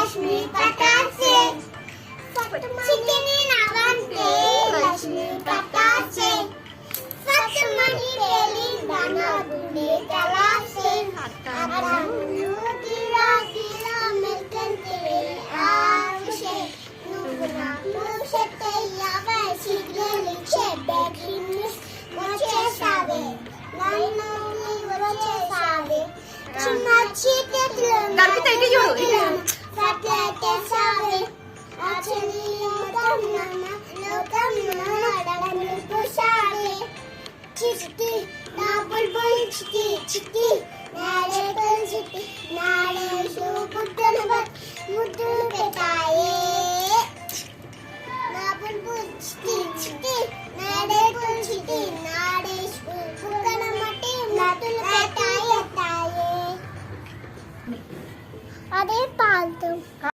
लक्ष्मी पटाचे चिकनी नावांते लक्ष्मी पटाचे फटमणी पेली दाना गुडे तलासे आता तिरा तिरा मिलकन तेरे आवशे नुगना मुशते यावे शीघ्र लिखे बेखिनिस वचे सावे नन्नोनी वचे सावे चिमाची तेतलं गणपती इथे जोडू इथे फटले सावे आचनी लोकमना लोकमना पुसारे चिट्टी ना बुलबुल चिट्टी चिट्टी नारे कल चिट्टी नारे शो पुट्टन बत मुद्दू पेटाए ना बुलबुल चिट्टी चिट्टी नारे कल चिट्टी नारे शो पुट्टन मटे मुद्दू पेटाए ताए अरे पालतू